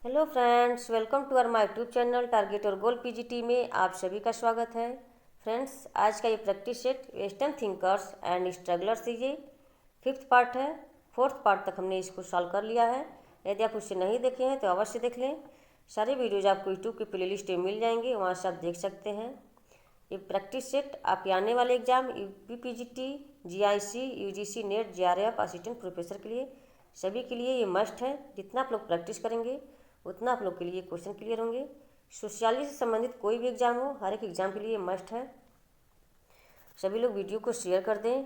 Hello friends, welcome to our my YouTube channel target और goal PGT में आप सभी का स्वागत है। फ्रेंड्स, आज का ये practice set western thinkers and strugglers से ये 5th पार्ट है। 4th पार्ट तक हमने इसको सॉल्व कर लिया है। यदि आप उससे नहीं देखे हैं तो अवश्य देख लें। सारे वीडियोज आपको यूट्यूब की प्ले लिस्ट में मिल जाएंगे, वहाँ से आप देख सकते हैं। ये प्रैक्टिस सेट आपके आने वाले exam UP PGT, GIC, UGC net, JRF, assistant professor के लिए सभी के लिए ये मस्ट है। जितना आप लोग प्रैक्टिस करेंगे उतना आप लोग के लिए क्वेश्चन क्लियर होंगे। सोशियोलॉजी से संबंधित कोई भी एग्जाम हो, हर एक एग्जाम के लिए मस्ट है। सभी लोग वीडियो को शेयर कर दें।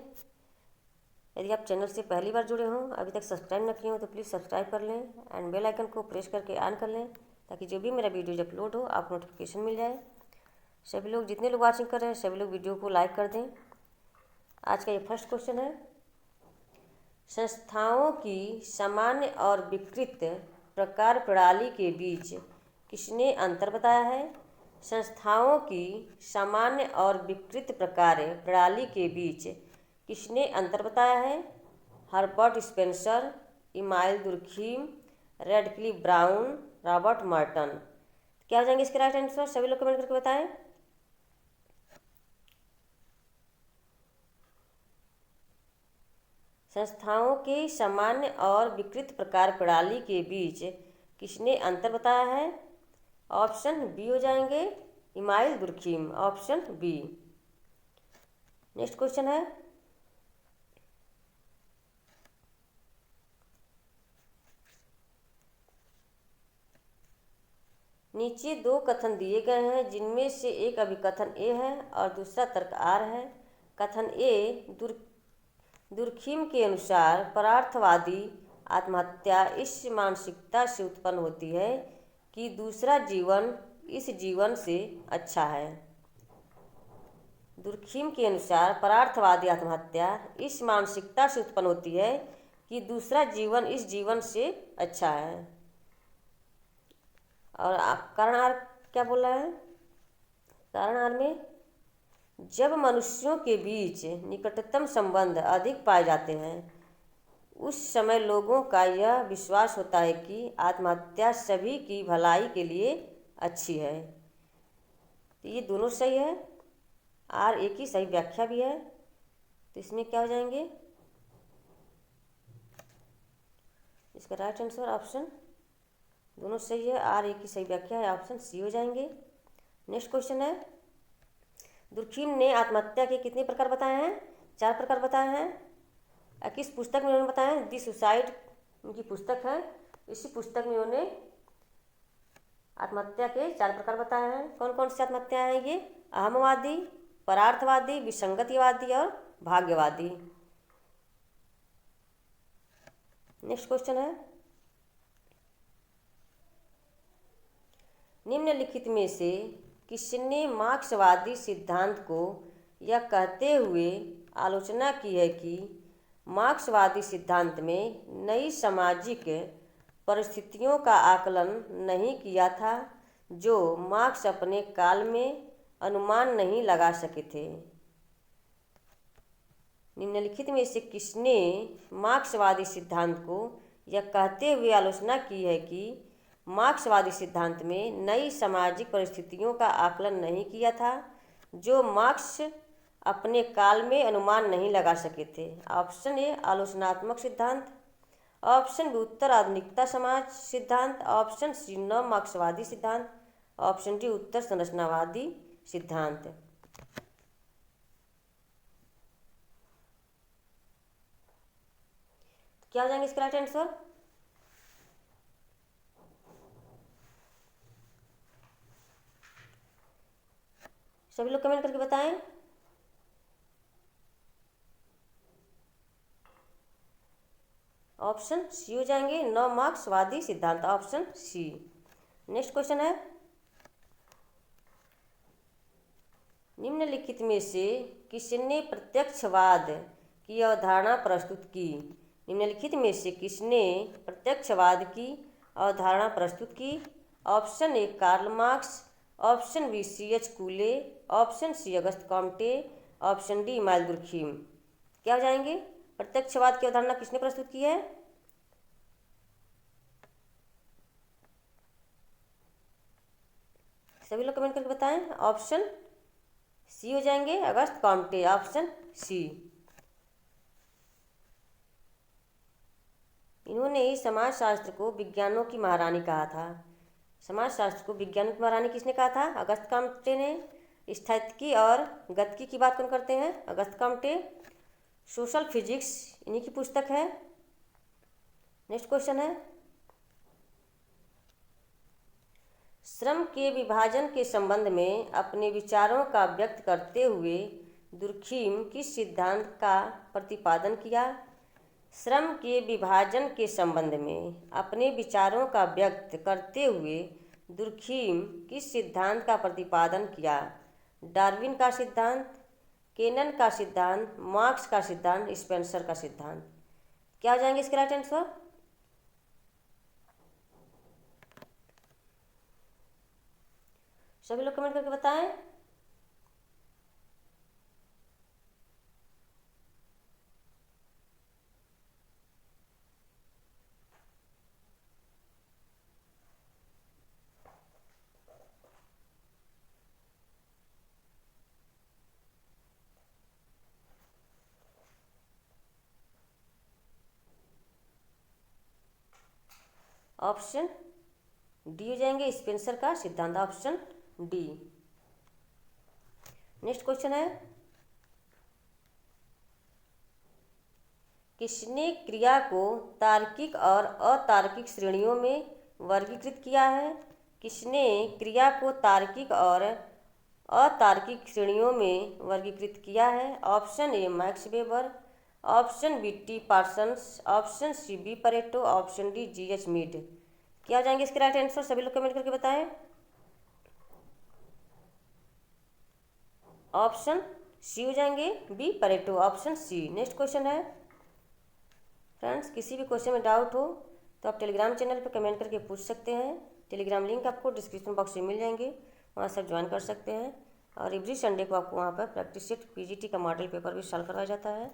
यदि आप चैनल से पहली बार जुड़े हों, अभी तक सब्सक्राइब न किए हों तो प्लीज़ सब्सक्राइब कर लें एंड बेल आइकन को प्रेस करके ऑन कर लें, ताकि जो भी मेरा वीडियो अपलोड हो आपको नोटिफिकेशन मिल जाए। सभी लोग, जितने लोग वॉचिंग कर रहे हैं, सभी लोग वीडियो को लाइक कर दें। आज का ये फर्स्ट क्वेश्चन है, संस्थाओं की सामान्य और विकृत प्रकार प्रणाली के बीच किसने अंतर बताया है? संस्थाओं की सामान्य और विकृत प्रकार प्रणाली के बीच किसने अंतर बताया है? Herbert Spencer, Emile Durkheim, Radcliffe Brown, Robert Merton. क्या हो जाएंगे इसके राइट आंसर? सभी लोग कमेंट करके बताएं। संस्थाओं के सामान्य और विकृत प्रकार प्रणाली के बीच किसने अंतर बताया है? ऑप्शन बी हो जाएंगे, Emile Durkheim. Option B. Next question है, नीचे दो कथन दिए गए हैं, जिनमें से एक अभिकथन ए है और दूसरा तर्क आर है। कथन ए, दुर्खीम के अनुसार परार्थवादी आत्महत्या इस मानसिकता से उत्पन्न होती है कि दूसरा जीवन इस जीवन से अच्छा है। दुर्खीम के अनुसार परार्थवादी आत्महत्या इस मानसिकता से उत्पन्न होती है कि दूसरा जीवन इस जीवन से अच्छा है। और कारण आर क्या बोल रहा है? कारण आर में, जब मनुष्यों के बीच निकटतम संबंध अधिक पाए जाते हैं, उस समय लोगों का यह विश्वास होता है कि आत्महत्या सभी की भलाई के लिए अच्छी है। तो ये दोनों सही है, आर एक ही सही व्याख्या भी है। तो इसमें क्या हो जाएंगे? इसका राइट आंसर ऑप्शन दोनों सही है, आर एक ही सही व्याख्या है, ऑप्शन सी हो जाएंगे। नेक्स्ट क्वेश्चन है, दुर्खीम ने आत्महत्या के कितने प्रकार बताए हैं? 4 प्रकार बताए हैं। किस पुस्तक में उन्होंने बताया है? दी सुसाइड उनकी पुस्तक है। इसी पुस्तक में उन्होंने आत्महत्या के 4 प्रकार बताए हैं। कौन कौन सी आत्महत्या है ये? अहमवादी, परार्थवादी, विसंगतिवादी और भाग्यवादी। नेक्स्ट क्वेश्चन है, निम्नलिखित में से किसने मार्क्सवादी सिद्धांत को यह कहते हुए आलोचना की है कि मार्क्सवादी सिद्धांत में नई सामाजिक परिस्थितियों का आकलन नहीं किया था, जो मार्क्स अपने काल में अनुमान नहीं लगा सके थे? निम्नलिखित में से किसने मार्क्सवादी सिद्धांत को यह कहते हुए आलोचना की है कि मार्क्सवादी सिद्धांत में नई सामाजिक परिस्थितियों का आकलन नहीं किया था, जो मार्क्स अपने काल में अनुमान नहीं लगा सके थे? ऑप्शन ए, आलोचनात्मक सिद्धांत। ऑप्शन बी, उत्तर आधुनिकता समाज सिद्धांत। ऑप्शन सी, नव मार्क्सवादी सिद्धांत। ऑप्शन डी, उत्तर संरचनावादी सिद्धांत। क्या हो जाएंगे इसका राइट आंसर? सभी लोग कमेंट करके बताएं। ऑप्शन सी हो जाएंगे, नव मार्क्सवादी सिद्धांत। Option C. नेक्स्ट क्वेश्चन है, निम्नलिखित में से किसने प्रत्यक्षवाद की अवधारणा प्रस्तुत की? निम्नलिखित में से किसने प्रत्यक्षवाद की अवधारणा प्रस्तुत की? Option A, Karl Marx. Option B, C H Cooley. Option C, Auguste Comte. Option D, Emile Durkheim. क्या हो जाएंगे? प्रत्यक्षवाद की अवधारणा किसने प्रस्तुत की है? सभी लोग कमेंट करके बताएं। ऑप्शन सी हो जाएंगे, अगस्त कॉम्टे, ऑप्शन सी। इन्होंने ही समाजशास्त्र को विज्ञानों की महारानी कहा था। समाजशास्त्र को विज्ञानों की महारानी किसने कहा था? अगस्त कॉम्टे ने। स्थितिकी और गतिकी की बात कौन करते हैं? अगस्त कॉम्टे। सोशल फिजिक्स इन्हीं की पुस्तक है। नेक्स्ट क्वेश्चन है, श्रम के विभाजन के संबंध में अपने विचारों का व्यक्त करते हुए दुर्खीम किस सिद्धांत का प्रतिपादन किया? श्रम के विभाजन के संबंध में अपने विचारों का व्यक्त करते हुए दुर्खीम किस सिद्धांत का प्रतिपादन किया? डार्विन का सिद्धांत, केनन का सिद्धांत, मार्क्स का सिद्धांत, स्पेंसर का सिद्धांत। क्या हो जाएंगे इसके राइट आंसर? सभी लोग कमेंट करके बताएं। ऑप्शन डी हो जाएंगे, स्पेंसर का सिद्धांत, ऑप्शन डी। नेक्स्ट क्वेश्चन है, किसने क्रिया को तार्किक और अतार्किक श्रेणियों में वर्गीकृत किया है? किसने क्रिया को तार्किक और अतार्किक श्रेणियों में वर्गीकृत किया है? Option A Max Weber, option B T Parsons, option C B Pareto, option D G H Mead. क्या हो जाएंगे इसके राइट आंसर? सभी लोग कमेंट करके बताएं। ऑप्शन सी हो जाएंगे, B Pareto, option C. Next question है, फ्रेंड्स किसी भी क्वेश्चन में डाउट हो तो आप टेलीग्राम चैनल पर कमेंट करके पूछ सकते हैं। टेलीग्राम लिंक आपको डिस्क्रिप्शन बॉक्स में मिल जाएंगे, वहाँ से आप ज्वाइन कर सकते हैं। और एवरी संडे को आपको वहाँ पर प्रैक्टिस सेट पीजीटी का मॉडल पेपर भी सॉल्व करवाया जाता है,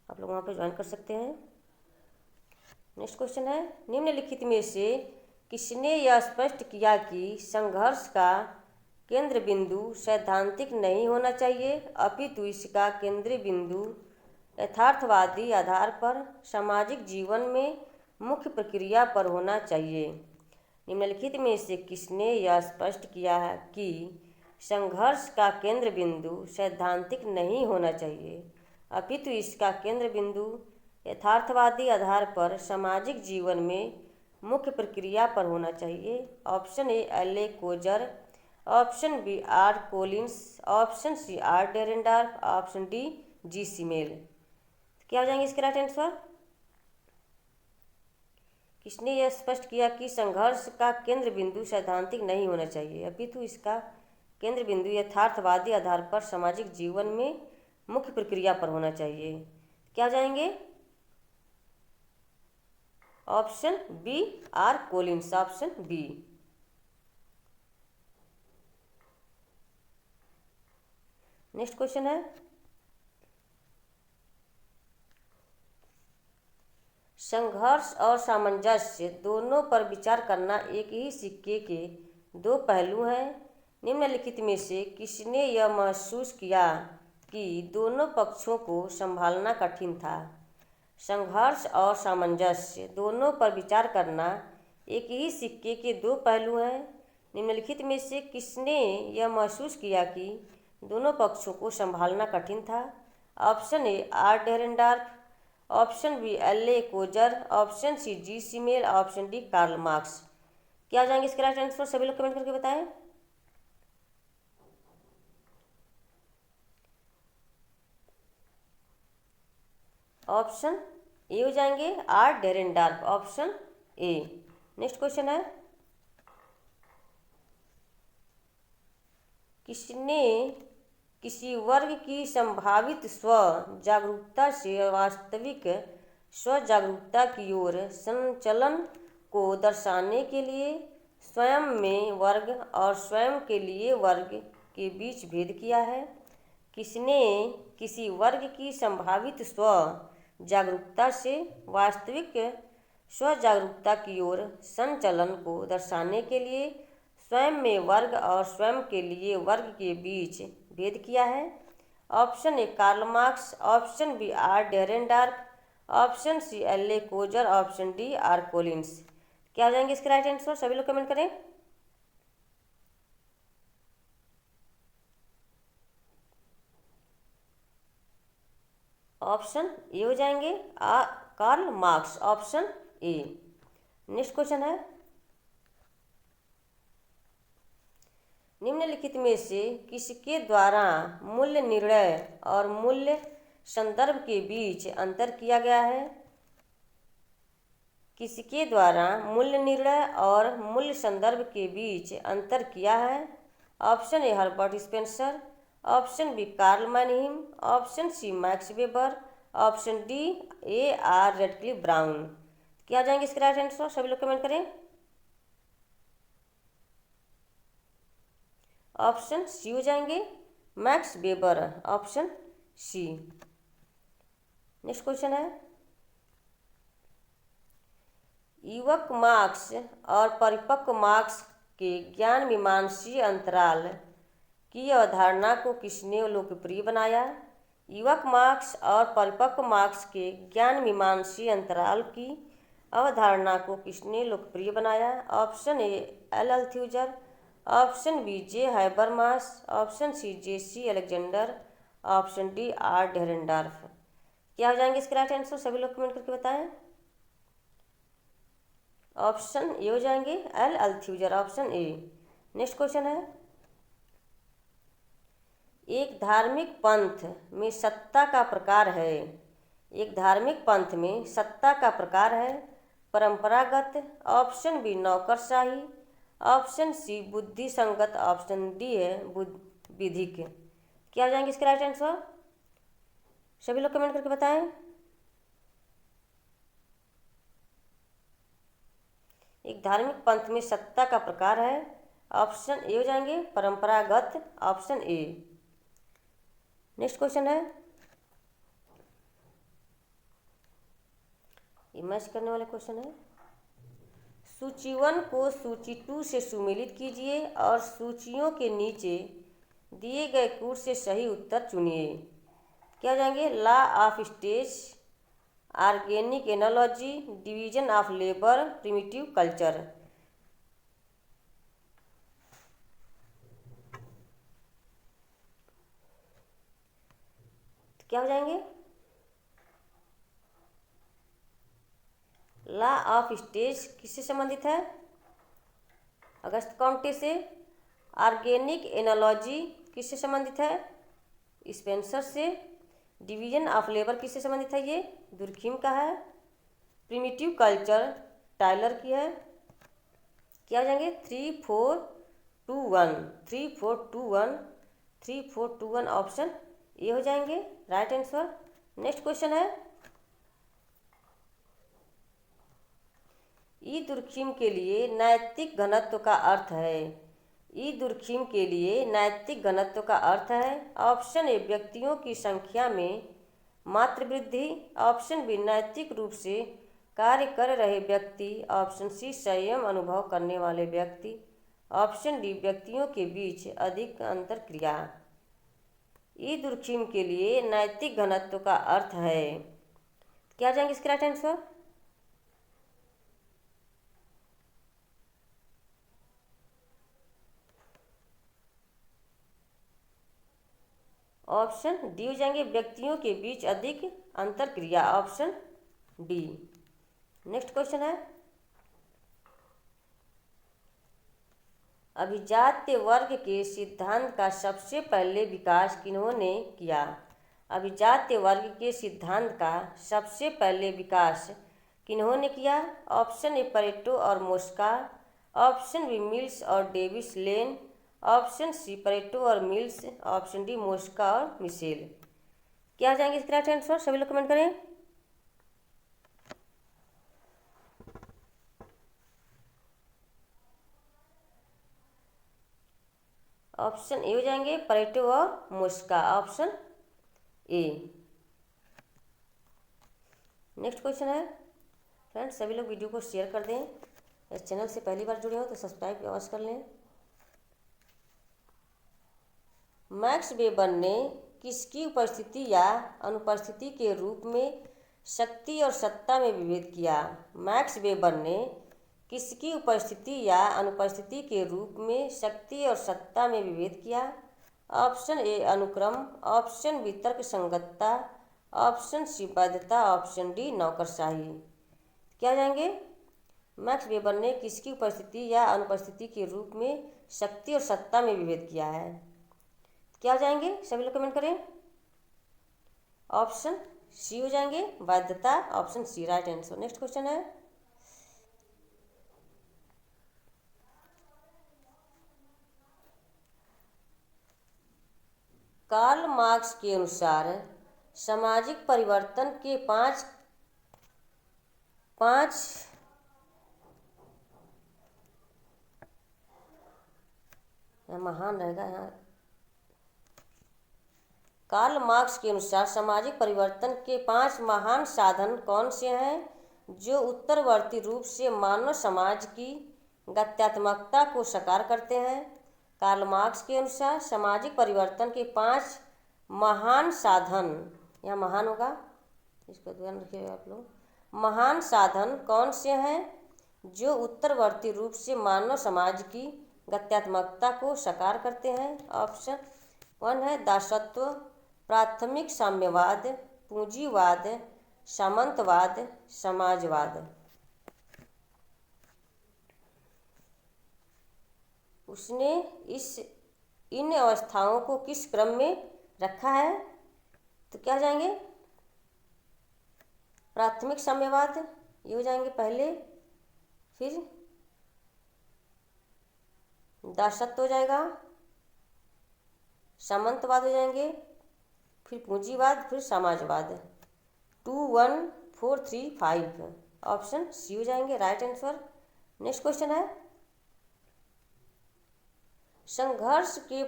आप लोग वहाँ पर ज्वाइन कर सकते हैं। नेक्स्ट क्वेश्चन है, निम्नलिखित में से किसने यह स्पष्ट किया कि संघर्ष का केंद्र बिंदु सैद्धांतिक नहीं होना चाहिए, अपितु इसका केंद्रीय बिंदु यथार्थवादी आधार पर सामाजिक जीवन में मुख्य प्रक्रिया पर होना चाहिए? निम्नलिखित में से किसने यह स्पष्ट किया है कि संघर्ष का केंद्र बिंदु सैद्धांतिक नहीं होना चाहिए, अपितु इसका केंद्र बिंदु यथार्थवादी आधार पर सामाजिक जीवन में मुख्य प्रक्रिया पर होना चाहिए? Option A L A Coser, option B R Collins, option C R Dahrendorf, option D G Simmel. क्या हो जाएंगे इसके राइट आंसर? किसने यह स्पष्ट किया कि संघर्ष का केंद्र बिंदु सैद्धांतिक नहीं होना चाहिए, अपितु इसका केंद्र बिंदु यथार्थवादी आधार पर सामाजिक जीवन में मुख्य प्रक्रिया पर होना चाहिए? क्या हो जाएंगे? Option B R Collins, option B. Next question है, संघर्ष और सामंजस्य दोनों पर विचार करना एक ही सिक्के के दो पहलू हैं। निम्नलिखित में से किसने यह महसूस किया कि दोनों पक्षों को संभालना कठिन था? संघर्ष और सामंजस्य दोनों पर विचार करना एक ही सिक्के के दो पहलू हैं। निम्नलिखित में से किसने यह महसूस किया कि दोनों पक्षों को संभालना कठिन था? Option A R Dahrendorf, option B L A Coser, option C G Simmel, option D Karl Marx. क्या हो जाएंगे इसके राइट आंसर? सभी लोग कमेंट करके बताएं। ऑप्शन ए हो जाएंगे, R Dahrendorf, option A. Next question है, किसने किसी वर्ग की संभावित स्व जागरूकता से वास्तविक स्व जागरूकता की ओर संचलन को दर्शाने के लिए स्वयं में वर्ग और स्वयं के लिए वर्ग के बीच भेद किया है? किसने किसी वर्ग की संभावित स्व जागरूकता से वास्तविक स्व जागरूकता की ओर संचलन को दर्शाने के लिए स्वयं में वर्ग और स्वयं के लिए वर्ग के बीच भेद किया है? Option A Karl Marx, option B R Dahrendorf, option C L A Coser, option D R Collins. क्या हो जाएंगे इसके राइट आंसर? सभी लोग कमेंट करें। ऑप्शन ए हो जाएंगे Karl Marx, option A. Next question है, निम्नलिखित में से किसके द्वारा मूल्य निर्णय और मूल्य संदर्भ के बीच अंतर किया गया है? किसके द्वारा मूल्य निर्णय और मूल्य संदर्भ के बीच अंतर किया है? Option A Herbert Spencer, option B Karl Mannheim, option C Max Weber, option D A R Radcliffe Brown. क्या आ जाएंगे इसके राइट आंसर? सभी लोग कमेंट करें। ऑप्शन सी हो जाएंगे Max Weber, option C. Next question है, युवक मार्क्स और परिपक्व मार्क्स के ज्ञान मीमांसीय अंतराल की अवधारणा को किसने लोकप्रिय बनाया? युवक मार्क्स और परिपक्व मार्क्स के ज्ञान मीमांसीय अंतराल की अवधारणा को किसने लोकप्रिय बनाया? Option A L Althusser, option B J Habermas, option C J C Alexander, option D R Dahrendorf. क्या हो जाएंगे इसके राइट आंसर? सभी लोग कमेंट करके बताएं। ऑप्शन ए हो जाएंगे L Althusser, option A. Next question है, एक धार्मिक पंथ में सत्ता का प्रकार है। एक धार्मिक पंथ में सत्ता का प्रकार है परंपरागत, ऑप्शन बी नौकरशाही, ऑप्शन सी बुद्धि संगत, ऑप्शन डी है विधिक। क्या हो जाएंगे इसके राइट आंसर? सभी लोग कमेंट करके बताएं। एक धार्मिक पंथ में सत्ता का प्रकार है, ऑप्शन ए हो जाएंगे परंपरागत, ऑप्शन ए। नेक्स्ट क्वेश्चन है, ये मैच करने वाला क्वेश्चन है, सूची 1 को सूची 2 से सुमेलित कीजिए और सूचियों के नीचे दिए गए कूट से सही उत्तर चुनिए। क्या हो जाएंगे? Law of stage, organic analogy, division of labour, primitive culture. तो क्या हो जाएंगे? लॉ ऑफ स्टेज किससे संबंधित है? अगस्त कॉन्टे से। ऑर्गेनिक एनालॉजी किससे संबंधित है? स्पेंसर से। डिवीजन ऑफ लेबर किससे संबंधित है? ये दुर्खिम का है। प्रिमिटिव कल्चर टाइलर की है। क्या हो जाएंगे? 3 4 2 1, 3 4 2 1, 3 4 2 1, ऑप्शन ए हो जाएंगे राइट आंसर। नेक्स्ट क्वेश्चन है, ई दुर्खिम के लिए नैतिक घनत्व का अर्थ है। ई दुर्खिम के लिए नैतिक घनत्व का अर्थ है, ऑप्शन ए व्यक्तियों की संख्या में मात्र वृद्धि, ऑप्शन बी नैतिक रूप से कार्य कर रहे व्यक्ति, ऑप्शन सी संयम अनुभव करने वाले व्यक्ति, ऑप्शन डी व्यक्तियों के बीच अधिक अंतरक्रिया। ई दुर्खिम के लिए नैतिक घनत्व का अर्थ है। क्या जाएंगे इसका राइट आंसर? ऑप्शन डी हो जाएंगे व्यक्तियों के बीच अधिक अंतरक्रिया, ऑप्शन डी। नेक्स्ट क्वेश्चन है, अभिजात्य वर्ग के सिद्धांत का सबसे पहले विकास किन्होंने किया? अभिजात्य वर्ग के सिद्धांत का सबसे पहले विकास किन्होंने किया? ऑप्शन ए परेटो और मोस्का, ऑप्शन बी मिल्स और डेविस लेन, ऑप्शन सी परेटो और मिल्स, ऑप्शन डी मोस्का और मिशेल। क्या आ जाएंगे इसके राइट आंसर? सभी लोग कमेंट करें। ऑप्शन ए हो जाएंगे परेटो और Mosca, option A. Next question है, फ्रेंड्स सभी लोग वीडियो को शेयर कर दें। इस चैनल से पहली बार जुड़े हो तो सब्सक्राइब अवश्य कर लें। मैक्स वेबर ने किसकी उपस्थिति या अनुपस्थिति के रूप में शक्ति और सत्ता में विभेद किया? मैक्स वेबर ने किसकी उपस्थिति या अनुपस्थिति के रूप में शक्ति और सत्ता में विभेद किया? ऑप्शन ए अनुक्रम, ऑप्शन बी तर्क संगतता, ऑप्शन सी वैधता, ऑप्शन डी नौकरशाही। क्या जाएंगे? मैक्स वेबर ने किसकी उपस्थिति या अनुपस्थिति के रूप में शक्ति और सत्ता में विभेद किया है? क्या जाएंगे? सभी लोग कमेंट करें। ऑप्शन सी हो जाएंगे वैधता, option C right answer. Next question है, कार्ल मार्क्स के अनुसार सामाजिक परिवर्तन के पांच महान रहेगा यहाँ। कार्ल मार्क्स के अनुसार सामाजिक परिवर्तन के 5 महान साधन कौन से हैं जो उत्तरवर्ती रूप से मानव समाज की गत्यात्मकता को साकार करते हैं? कार्ल मार्क्स के अनुसार सामाजिक परिवर्तन के 5 महान साधन, यहाँ महान होगा, इसका ध्यान रखिएगा आप लोग। महान साधन कौन से हैं जो उत्तरवर्ती रूप से मानव समाज की गत्यात्मकता को साकार करते हैं? ऑप्शन 1 है दासत्व, प्राथमिक साम्यवाद, पूंजीवाद, सामंतवाद, समाजवाद। उसने इन अवस्थाओं को किस क्रम में रखा है? तो क्या जाएंगे? प्राथमिक साम्यवाद ये हो जाएंगे पहले, फिर दासत्व हो जाएगा, सामंतवाद हो जाएंगे, फिर पूंजीवाद, फिर समाजवाद। 2 1 4 3 5 ऑप्शन सी हो जाएंगे राइट आंसर। नेक्स्ट क्वेश्चन है, संघर्ष के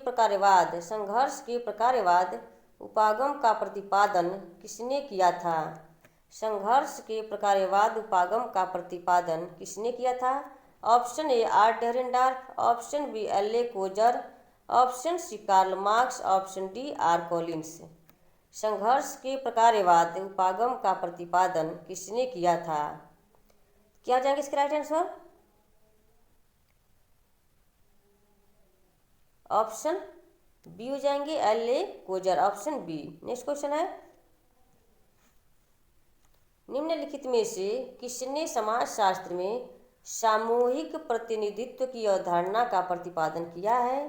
प्रकारवाद उपागम का प्रतिपादन किसने किया था? संघर्ष के प्रकारवाद उपागम का प्रतिपादन किसने किया था? Option A R Dahrendorf, option B L A. Coser, option C Karl Marx, option D R Collins. संघर्ष के प्रकारवाद उपागम का प्रतिपादन किसने किया था? क्या जाएंगे इसका राइट आंसर? ऑप्शन बी हो जाएंगे L A. Coser, option B. Next question है, निम्नलिखित में से किसने समाजशास्त्र में सामूहिक प्रतिनिधित्व की अवधारणा का प्रतिपादन किया है?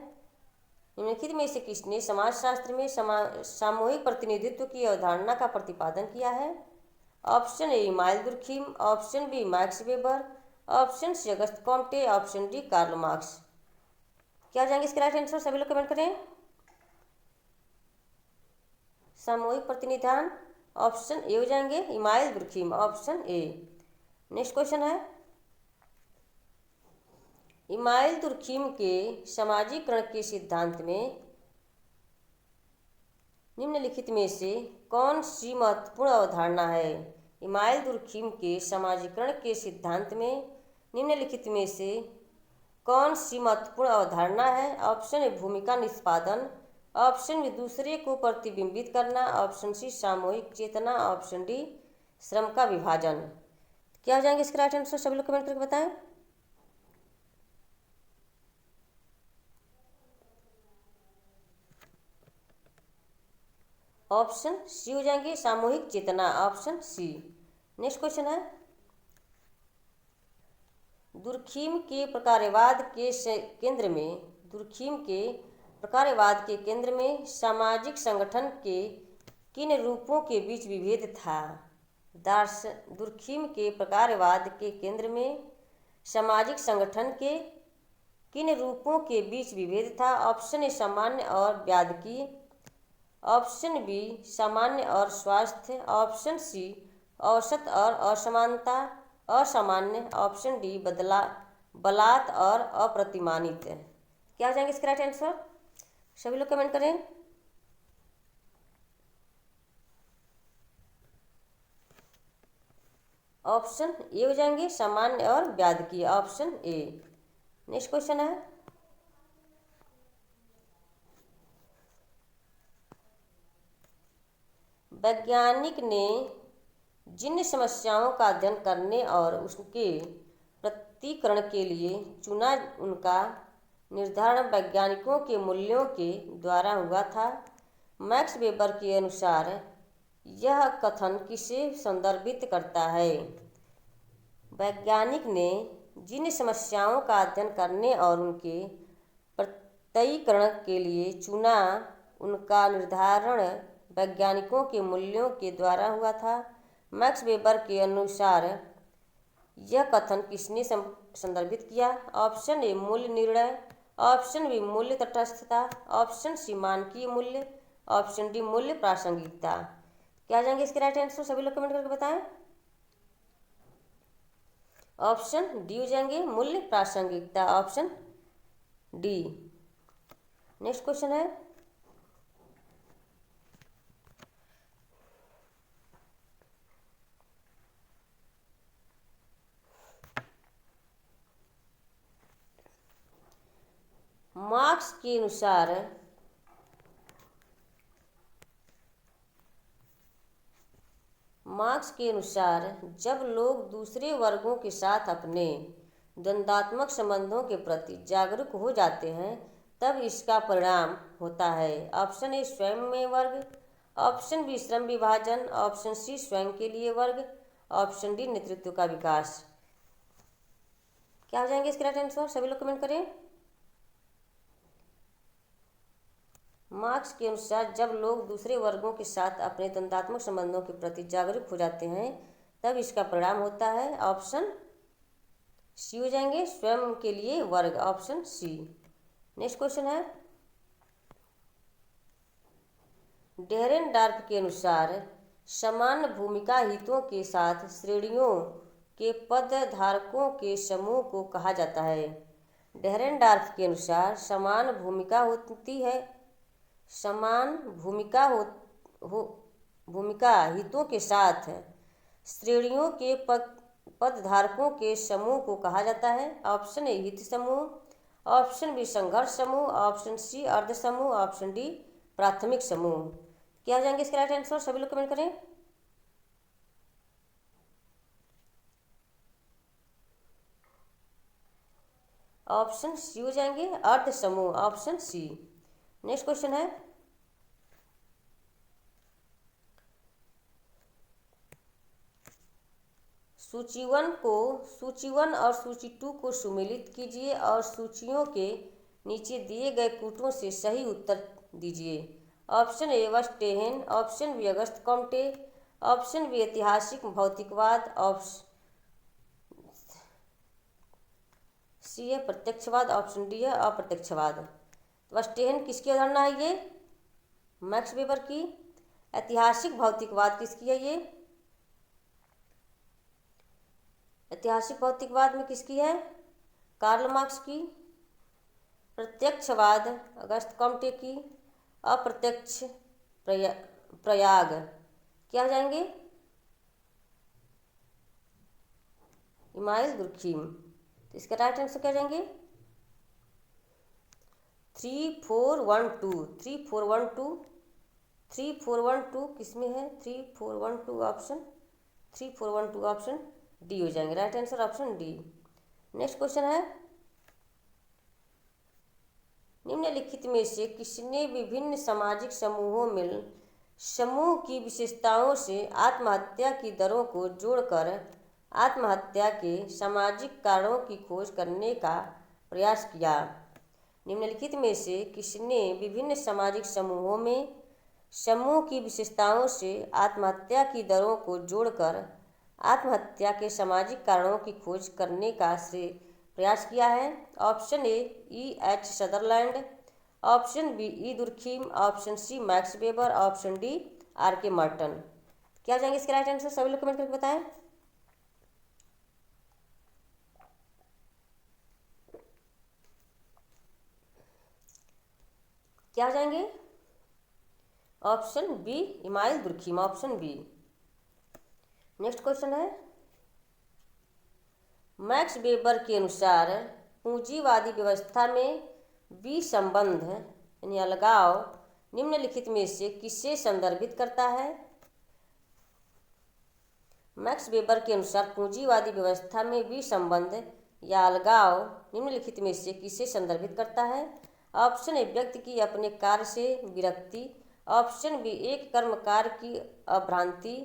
निम्नलिखित में से किसने समाजशास्त्र में सामूहिक प्रतिनिधित्व की अवधारणा का प्रतिपादन किया है? Option A Emmanuel Durkheim, option B Max Weber, option C Auguste Comte, option D Karl Marx. क्या जाएंगे इसके राइट आंसर? सभी लोग कमेंट करें। सामूहिक प्रतिनिधान ऑप्शन ए हो जाएंगे Emmanuel Durkheim, option A. Next question है, इमानुएल दुर्खिम के समाजीकरण के सिद्धांत में निम्नलिखित में से कौन सी महत्वपूर्ण अवधारणा है? इमानुएल दुर्खिम के समाजीकरण के सिद्धांत में निम्नलिखित में से कौन सी महत्वपूर्ण अवधारणा है? ऑप्शन ए भूमिका निष्पादन, ऑप्शन बी दूसरे को प्रतिबिंबित करना, ऑप्शन सी सामूहिक चेतना, ऑप्शन डी श्रम का विभाजन। क्या हो जाएंगे इसका राइट आंसर? सभी लोग कमेंट करके बताएं। ऑप्शन सी हो जाएंगे सामूहिक चेतना, ऑप्शन सी। नेक्स्ट क्वेश्चन है, दुर्खिम के प्रकारवाद के केंद्र में सामाजिक संगठन के किन रूपों के बीच विभेद था? दुर्खिम के प्रकारवाद के केंद्र में सामाजिक संगठन के किन रूपों के बीच विभेद था? ऑप्शन ए सामान्य और व्यादकीय, ऑप्शन बी सामान्य और स्वास्थ्य, ऑप्शन सी औसत और असामान्य, ऑप्शन डी बलात् और अप्रतिमानित। क्या हो जाएंगे इसका राइट आंसर? सभी लोग कमेंट करें। ऑप्शन ए हो जाएंगे सामान्य और व्यादकीय, ऑप्शन ए। नेक्स्ट क्वेश्चन है, वैज्ञानिक ने जिन समस्याओं का अध्ययन करने और उसके प्रकटीकरण के लिए चुना, उनका निर्धारण वैज्ञानिकों के मूल्यों के द्वारा हुआ था। मैक्स वेबर के अनुसार यह कथन किसे संदर्भित करता है? वैज्ञानिक ने जिन समस्याओं का अध्ययन करने और उनके प्रकटीकरण के लिए चुना, उनका निर्धारण वैज्ञानिकों के मूल्यों के द्वारा हुआ था। मैक्स वेबर के अनुसार यह कथन किसने संदर्भित किया? ऑप्शन ए मूल्य निर्णय, ऑप्शन बी मूल्य तटस्थता, ऑप्शन सी मानकीय मूल्य, ऑप्शन डी मूल्य प्रासंगिकता। क्या जाएंगे इसके राइट आंसर? सभी लोग कमेंट करके बताएं। ऑप्शन डी हो जाएंगे मूल्य प्रासंगिकता, ऑप्शन डी। नेक्स्ट क्वेश्चन है, मार्क्स के अनुसार जब लोग दूसरे वर्गों के साथ अपने द्वंद्वात्मक संबंधों के प्रति जागरूक हो जाते हैं, तब इसका परिणाम होता है। ऑप्शन ए स्वयं में वर्ग, ऑप्शन बी श्रम विभाजन, ऑप्शन सी स्वयं के लिए वर्ग, ऑप्शन डी नेतृत्व का विकास। क्या हो जाएंगे इसके राइट आंसर? सभी लोग कमेंट करें। मार्क्स के अनुसार जब लोग दूसरे वर्गों के साथ अपने द्वंद्वात्मक संबंधों के प्रति जागरूक हो जाते हैं, तब इसका परिणाम होता है। ऑप्शन सी हो जाएंगे स्वयं के लिए वर्ग, ऑप्शन सी। नेक्स्ट क्वेश्चन है, डेरेनडार्फ के अनुसार समान भूमिका हितों के साथ श्रेणियों के पदधारकों के समूह को कहा जाता है। डेरेनडार्फ के अनुसार समान भूमिका हितों के साथ श्रेणियों के पदधारकों के समूह को कहा जाता है। ऑप्शन ए हित समूह, ऑप्शन बी संघर्ष समूह, ऑप्शन सी अर्ध समूह, ऑप्शन डी प्राथमिक समूह। क्या हो जाएंगे इसके राइट आंसर? सभी लोग कमेंट करें। ऑप्शन सी हो जाएंगे अर्ध समूह, ऑप्शन सी। नेक्स्ट क्वेश्चन है, सूची 1 और सूची 2 को सुमेलित कीजिए और सूचियों के नीचे दिए गए कूटों से सही उत्तर दीजिए। Option A verstehen, option B Auguste Comte, option B ऐतिहासिक भौतिकवाद, ऑप्शन सी है प्रत्यक्षवाद, ऑप्शन डी है अप्रत्यक्षवाद। वर्स्टेहेन किसकी अवधारणा है? ये मैक्स वेबर की। ऐतिहासिक भौतिकवाद किसकी है? ये ऐतिहासिक भौतिकवाद में किसकी है? कार्ल मार्क्स की। प्रत्यक्षवाद अगस्त कॉम्टे की। अप्रत्यक्ष प्रयाग क्या हो जाएंगे? Emile Durkheim. तो इसका राइट आंसर क्या जाएंगे? 3412 किसमें है? 3412 ऑप्शन डी हो जाएंगे। Right answer option D. Next question है, निम्नलिखित में से किसने विभिन्न सामाजिक समूहों में समूह की विशेषताओं से आत्महत्या की दरों को जोड़कर आत्महत्या के सामाजिक कारणों की खोज करने का प्रयास किया? निम्नलिखित में से किसने विभिन्न सामाजिक समूहों में समूह की विशेषताओं से आत्महत्या की दरों को जोड़कर आत्महत्या के सामाजिक कारणों की खोज करने का प्रयास किया है? Option A H Sutherland, option B Durkheim, option C Max Weber, option D R K Merton. क्या जाएंगे इसके राइट आंसर? सभी लोग कमेंट करके बताएं। क्या हो जाएंगे? Option B Emile Durkheim, option B. Next question है, मैक्स वेबर के अनुसार पूंजीवादी व्यवस्था में विसंबंध यानी अलगाव निम्नलिखित में से किसे संदर्भित करता है? मैक्स वेबर के अनुसार पूंजीवादी व्यवस्था में विसंबंध या अलगाव निम्नलिखित में से किसे संदर्भित करता है? ऑप्शन ए व्यक्ति की अपने कार्य से विरक्ति, ऑप्शन बी एक कर्मकार की अभ्रांति,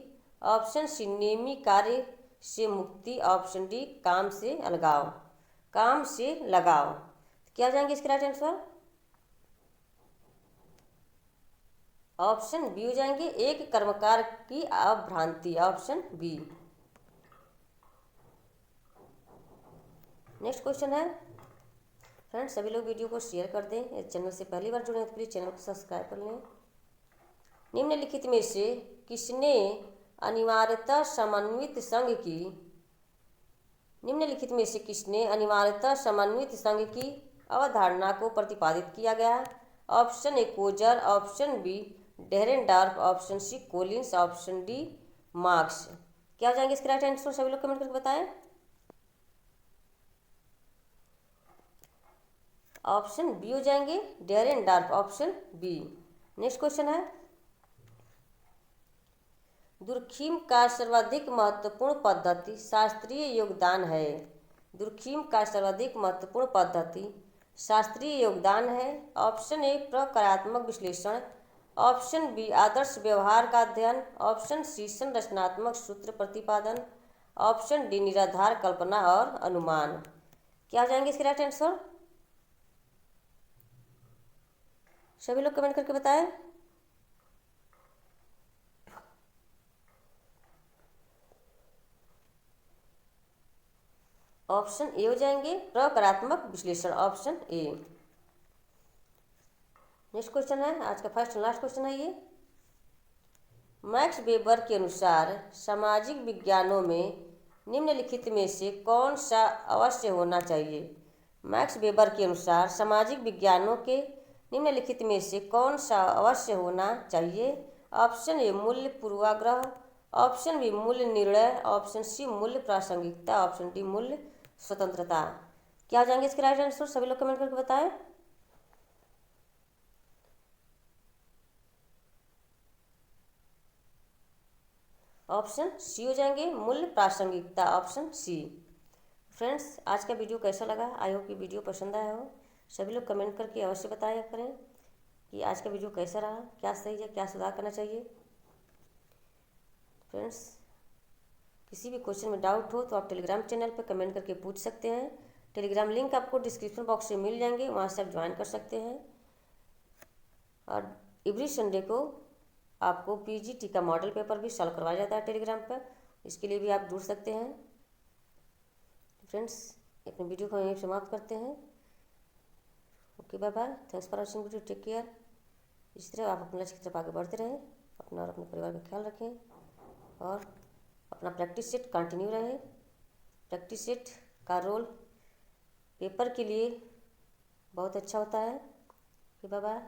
ऑप्शन सी नियमी कार्य से मुक्ति, ऑप्शन डी काम से अलगाव, काम से लगाव। क्या हो जाएंगे इसके राइट आंसर? ऑप्शन बी हो जाएंगे एक कर्मकार की अभ्रांति, ऑप्शन बी। नेक्स्ट क्वेश्चन है फ्रेंड्स, सभी लोग वीडियो को शेयर कर दें। इस चैनल से पहली बार जुड़े हैं तो प्लीज़ चैनल को सब्सक्राइब कर लें। निम्नलिखित में से किसने अनिवार्यता समन्वित संघ की निम्नलिखित में से किसने अनिवार्यता समन्वित संघ की अवधारणा को प्रतिपादित किया गया? Option A Coser, option B Dahrendorf, option C Collins, option D Marx. क्या हो जाएंगे इसके राइट आंसर? सभी लोग कमेंट करके बताएं। ऑप्शन बी हो जाएंगे डेरेनडार्फ, ऑप्शन बी। नेक्स्ट क्वेश्चन है, दुर्खिम का सर्वाधिक महत्वपूर्ण पद्धति शास्त्रीय योगदान है। दुर्खिम का सर्वाधिक महत्वपूर्ण पद्धति शास्त्रीय योगदान है। ऑप्शन ए प्रक्रियात्मक विश्लेषण, ऑप्शन बी आदर्श व्यवहार का अध्ययन, ऑप्शन सी संरचनात्मक सूत्र प्रतिपादन, ऑप्शन डी निराधार कल्पना और अनुमान। क्या हो जाएंगे इसके राइट आंसर? सभी लोग कमेंट करके बताएं। ऑप्शन ए हो जाएंगे प्रक्रियात्मक विश्लेषण, ऑप्शन ए। नेक्स्ट क्वेश्चन है, आज का फर्स्ट लास्ट क्वेश्चन है ये। मैक्स वेबर के अनुसार सामाजिक विज्ञानों में निम्नलिखित में से कौन सा अवश्य होना चाहिए? मैक्स वेबर के अनुसार सामाजिक विज्ञानों के निम्नलिखित में से कौन सा अवश्य होना चाहिए? ऑप्शन ए मूल्य पूर्वाग्रह, ऑप्शन बी मूल्य निर्णय, ऑप्शन सी मूल्य प्रासंगिकता, ऑप्शन डी मूल्य स्वतंत्रता। क्या हो जाएंगे इसके राइट आंसर? सभी लोग कमेंट करके बताएं। ऑप्शन सी हो जाएंगे मूल्य प्रासंगिकता, ऑप्शन सी। फ्रेंड्स, आज का वीडियो कैसा लगा? आई होप कि वीडियो पसंद आया हो। सभी लोग कमेंट करके अवश्य बताया करें कि आज का वीडियो कैसा रहा, क्या सही है, क्या सुधार करना चाहिए। फ्रेंड्स, किसी भी क्वेश्चन में डाउट हो तो आप टेलीग्राम चैनल पर कमेंट करके पूछ सकते हैं। टेलीग्राम लिंक आपको डिस्क्रिप्शन बॉक्स में मिल जाएंगे, वहाँ से आप ज्वाइन कर सकते हैं। और एवरी संडे को आपको पीजीटी का मॉडल पेपर भी सॉल्व करवाया जाता है टेलीग्राम पर, इसके लिए भी आप जुड़ सकते हैं। फ्रेंड्स, अपने वीडियो को यहीं समाप्त करते हैं। Okay, bye bye, thanks for watching video, take care. इस तरह आप अपने लक्ष्य की तरफ आगे बढ़ते रहें, अपना और अपने परिवार का ख्याल रखें और अपना प्रैक्टिस सेट कंटिन्यू रहे। प्रैक्टिस सेट का रोल पेपर के लिए बहुत अच्छा होता है। Bye bye.